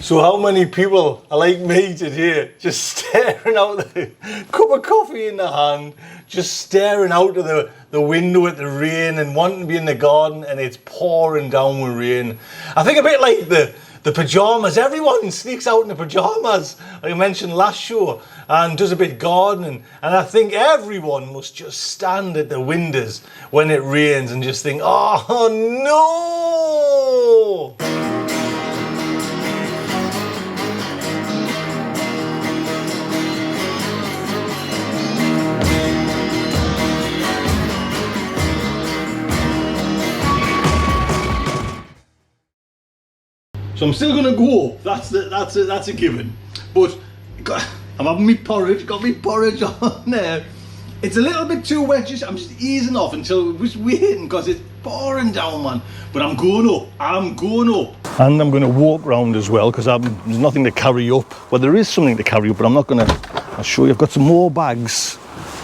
So how many people are like me today, just staring out the cup of coffee in the hand, just staring out of the window at the rain and wanting to be in the garden and it's pouring down with rain. I think a bit like the pyjamas. Everyone sneaks out in the pyjamas, like I mentioned last show, and does a bit of gardening. And I think everyone must just stand at the windows when it rains and just think, oh no! So I'm still gonna go up. That's a given. But I'm having me porridge. Got me porridge on there. It's a little bit too wet. I'm just easing off until we're just waiting because it's pouring down, man. But I'm going up. I'm going up. And I'm gonna walk round as well because there's nothing to carry up. Well, there is something to carry up, but I'm not gonna. I'll show you. I've got some more bags.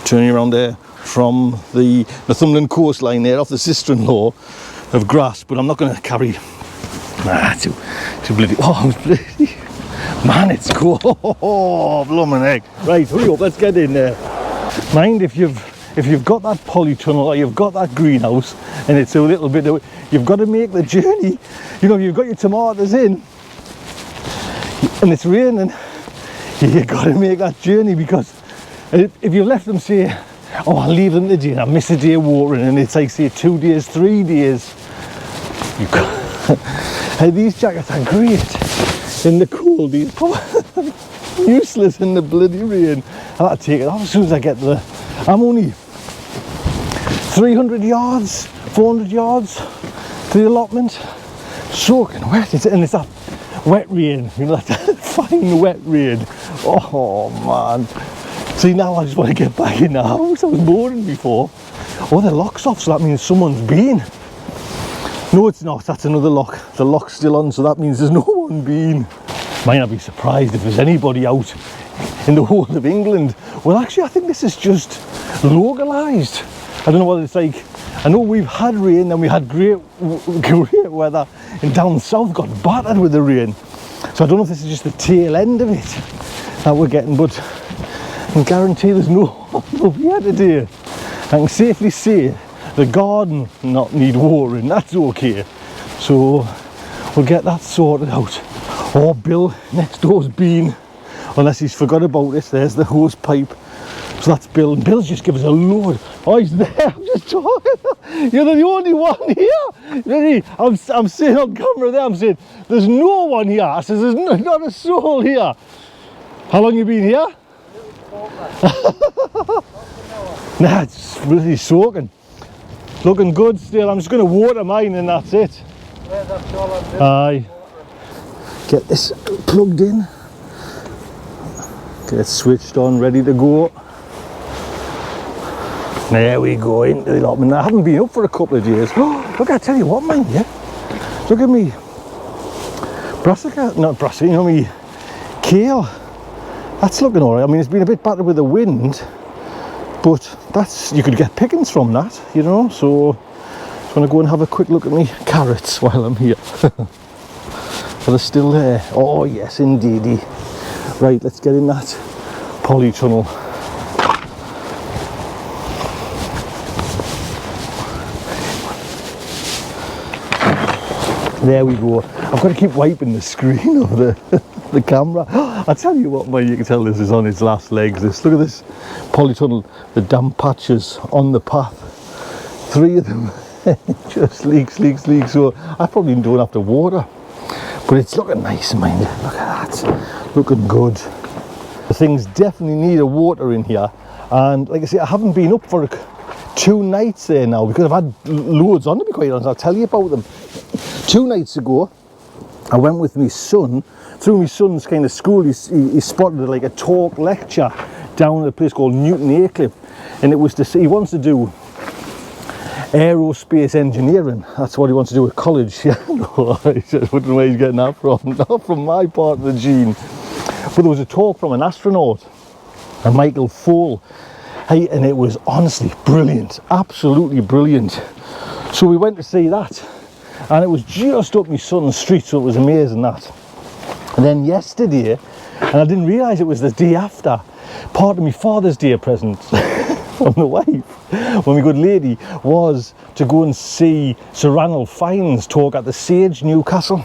Turning around there from the Northumberland coastline there off the sister-in-law of grass, but I'm not gonna carry. Nah, too bloody. Oh, bloody. Man, it's cool. Oh, blooming egg. Right, hurry up, let's get in there. Mind if you've got that polytunnel or you've got that greenhouse and it's a little bit, you've got to make the journey. You know, you've got your tomatoes in and it's raining, you've got to make that journey because if you left them, say, oh, I'll leave them today and I miss a day of watering and it's like, say, 2 days, 3 days, you've got. Hey, these jackets are great in the cold. These useless in the bloody rain. I'll have to take it off as soon as I get there. I'm only 300 yards, 400 yards to the allotment. Soaking wet, and it's that wet rain. You know, that fine wet rain. Oh man. See, now I just want to get back in the house. I was boring before. Oh, the lock's off, so that means someone's been. No, it's not. That's another lock. The lock's still on, so that means there's no one been. Might not be surprised if there's anybody out in the whole of England. Well, actually, I think this is just localised. I don't know what it's like. I know we've had rain and we had great weather, and down south got battered with the rain. So I don't know if this is just the tail end of it that we're getting, but I can guarantee there's no one here today. I can safely say the garden not need watering, that's okay. So we'll get that sorted out. Oh, Bill next door's been, unless he's forgot about this. There's the hose pipe. So that's Bill, and Bill's just given us a load. Oh, he's there. I'm just talking. You're the only one here. Really, I'm saying on camera there, I'm saying there's no one here. I says there's not a soul here. How long you been here? Nah, it's really soaking. Looking good still. I'm just going to water mine and that's it. Aye. Get this plugged in. Get it switched on, ready to go. There we go, into the allotment. I haven't been up for a couple of days. Oh, look, I tell you what, man, yeah. Look at me. Brassica, not brassica, you know, me kale. That's looking alright. I mean, it's been a bit battered with the wind, but that's, you could get pickings from that, you know. So I'm going to go and have a quick look at me carrots while I'm here. Are they still there? Oh yes, indeedy. Right, let's get in that polytunnel. There we go. I've got to keep wiping the screen of the camera. I tell you what, man, you can tell this is on its last legs. Look at this polytunnel, the damp patches on the path. 3 of them just leaks. So I probably don't have to water, but it's looking nice, mind. Look at that, looking good. The things definitely need a water in here, and like I say, I haven't been up for 2 nights there now because I've had loads on, to be quite honest. I'll tell you about them. 2 nights ago, I went with my son through my son's kind of school. He spotted like a talk lecture down at a place called Newton Aycliffe, and it was to see, he wants to do aerospace engineering. That's what he wants to do at college. Yeah, no, I don't know where he's getting that from. Not from my part of the gene. But there was a talk from an astronaut, and Michael Fole. Hey, and it was honestly brilliant, absolutely brilliant. So we went to see that, and it was just up my son's street, so it was amazing that. And then yesterday, and I didn't realise it was the day after, part of my Father's Day present from the wife, when my good lady, was to go and see Sir Ranulph Fiennes talk at the Sage, Newcastle.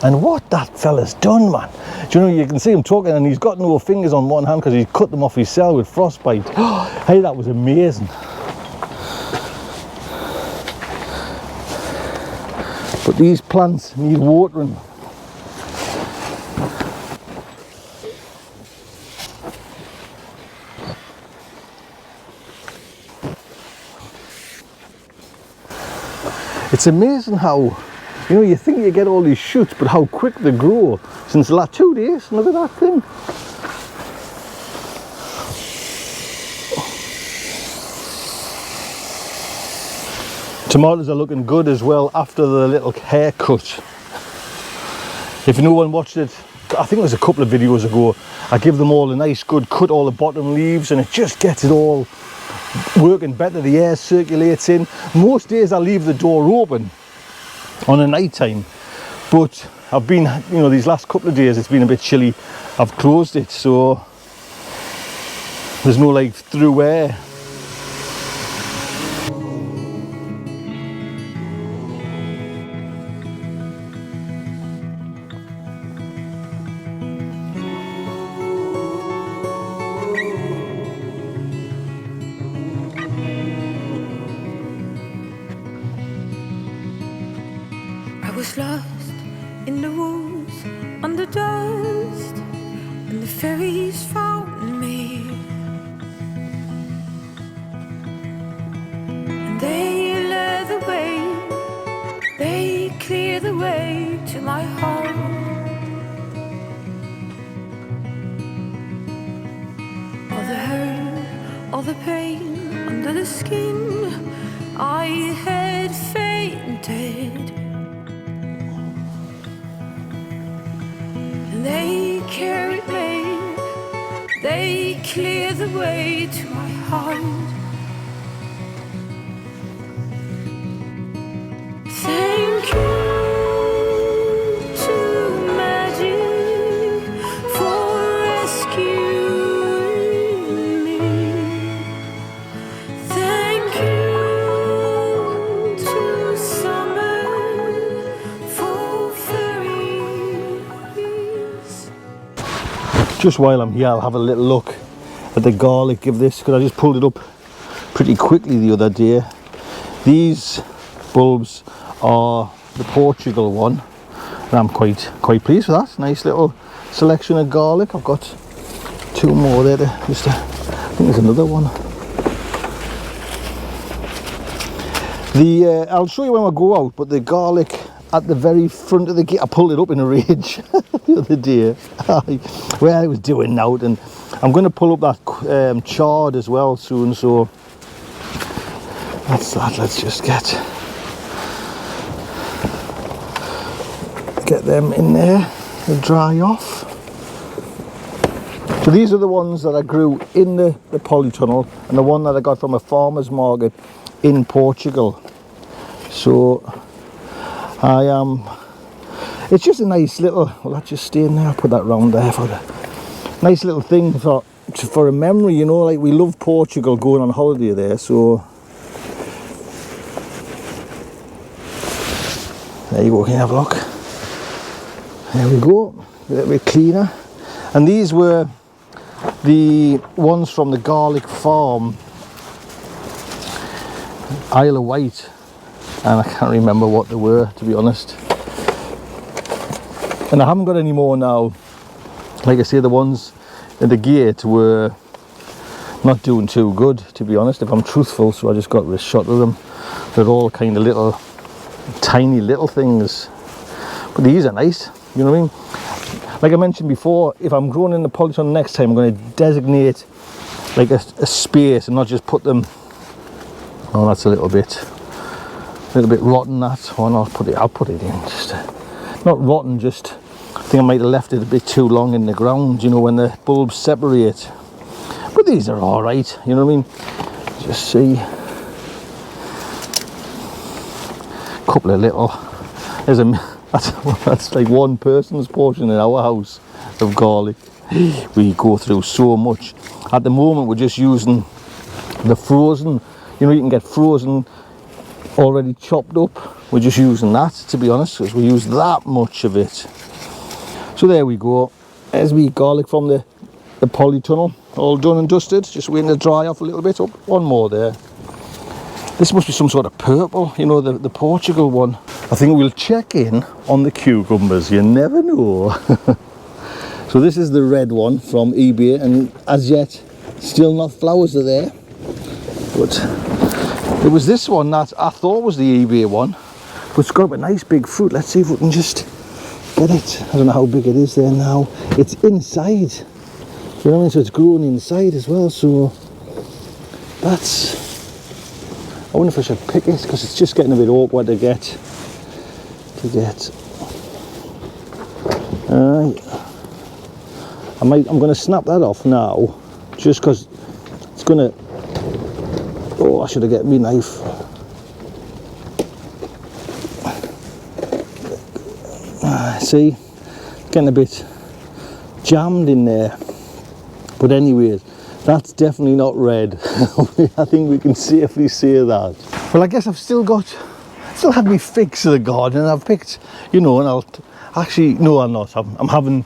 And what that fella's done, man. Do you know, you can see him talking and he's got no fingers on one hand because he's cut them off his cell with frostbite. Hey, that was amazing. But these plants need watering. It's amazing how, you know, you think you get all these shoots, but how quick they grow since the last 2 days. Look at that thing. Tomatoes are looking good as well after the little haircut. If no one watched it, I think it was a couple of videos ago, I give them all a nice good cut, all the bottom leaves, and it just gets it all working better. The air circulates in. Most days I leave the door open on a night time, but I've been, you know, these last couple of days it's been a bit chilly. I've closed it so there's no like through air. I was lost in the woods, under dust, and the fairies found me. And they led the way, they cleared the way to my heart. All the hurt, all the pain under the skin, I had fainted. They carried me, they cleared the way to my heart. Thank you to magic for rescuing me. Thank you to summer for fairies. Just while I'm here, I'll have a little look at the garlic of this, because I just pulled it up pretty quickly the other day. These bulbs are the Portugal one, and I'm quite pleased with that. Nice little selection of garlic. I've got two more there. I think there's another one. I'll show you when I go out, but the garlic at the very front of the gate, I pulled it up in a rage the other day where I was doing out, and I'm going to pull up that chard as well soon, so that's that. Let's just get them in there to dry off. So these are the ones that I grew in the Polytunnel, and the one that I got from a farmer's market in Portugal. So it's just a nice little, well, that just stay in there. I'll put that round there for the nice little thing for a memory, you know, like we love Portugal, going on holiday there, so there you go. Can you have a look? There we go, a little bit cleaner. And these were the ones from the garlic farm, Isle of Wight, and I can't remember what they were, to be honest. And I haven't got any more now. Like I say, the ones at the gate were not doing too good, to be honest, if I'm truthful, so I just got a shot of them. They're all kind of little, tiny little things, but these are nice, you know what I mean? Like I mentioned before, if I'm growing in the Polytunnel next time, I'm going to designate like a space and not just put them. Oh, that's a little bit rotten, that. Oh, no, I'll put it in, just not rotten, just I think I might have left it a bit too long in the ground, you know, when the bulbs separate. But these are all right, you know what I mean? Just see a couple of little, there's That's like one person's portion in our house of garlic. We go through so much. At the moment we're just using the frozen, you can get frozen already chopped up. We're just using that, to be honest, because we use that much of it. So there we go. There's me garlic from the Polytunnel, all done and dusted, just waiting to dry off a little bit. Up one more there. This must be some sort of purple, the Portugal one. I think we'll check in on the cucumbers, you never know. So this is the red one from eBay, and as yet still not flowers are there, but it was this one that I thought was the eBay one, but it's got a nice big fruit. Let's see if we can just get it. I don't know how big it is there now. It's inside, you know what I mean, so it's grown inside as well. So that's, I wonder if I should pick it, because it's just getting a bit awkward to get. I'm going to snap that off now, just because it's going to, oh, I should have got me knife. See, getting a bit jammed in there. But anyways, that's definitely not red. I think we can safely say that. Well, I guess I've still had me fix of the garden, and I've picked, and I'll actually, no, I'm not. I'm having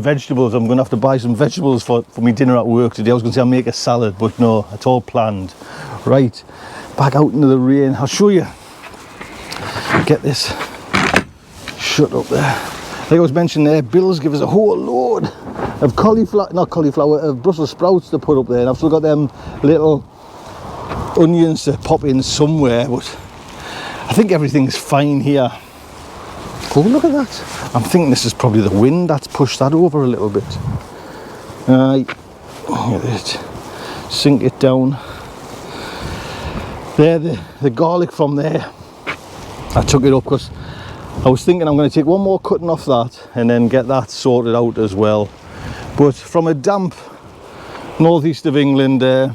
vegetables. I'm going to have to buy some vegetables for my dinner at work today. I was going to say I'll make a salad, but no, it's all planned. Right, back out into the rain. I'll show you. Get this shut up there. Like I was mentioning there, Bill's give us a whole load of of Brussels sprouts to put up there, and I've still got them little onions to pop in somewhere, but I think everything's fine here. Oh, look at that. I'm thinking this is probably the wind that's pushed that over a little bit. Get it. Sink it down. There, the garlic from there. I took it up because I was thinking I'm going to take one more cutting off that and then get that sorted out as well. But from a damp northeast of England, I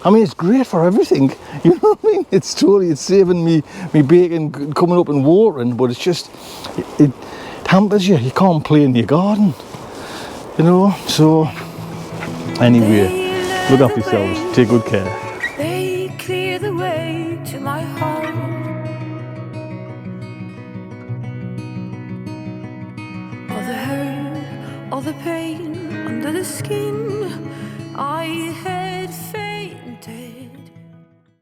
mean, it's great for everything. You know what I mean? It's saving me bacon coming up and watering, but it's just, it hampers you. You can't play in your garden, So, anyway, look after yourselves. Take good care. They clear the way to my heart. All the hurt, all the pain under the skin.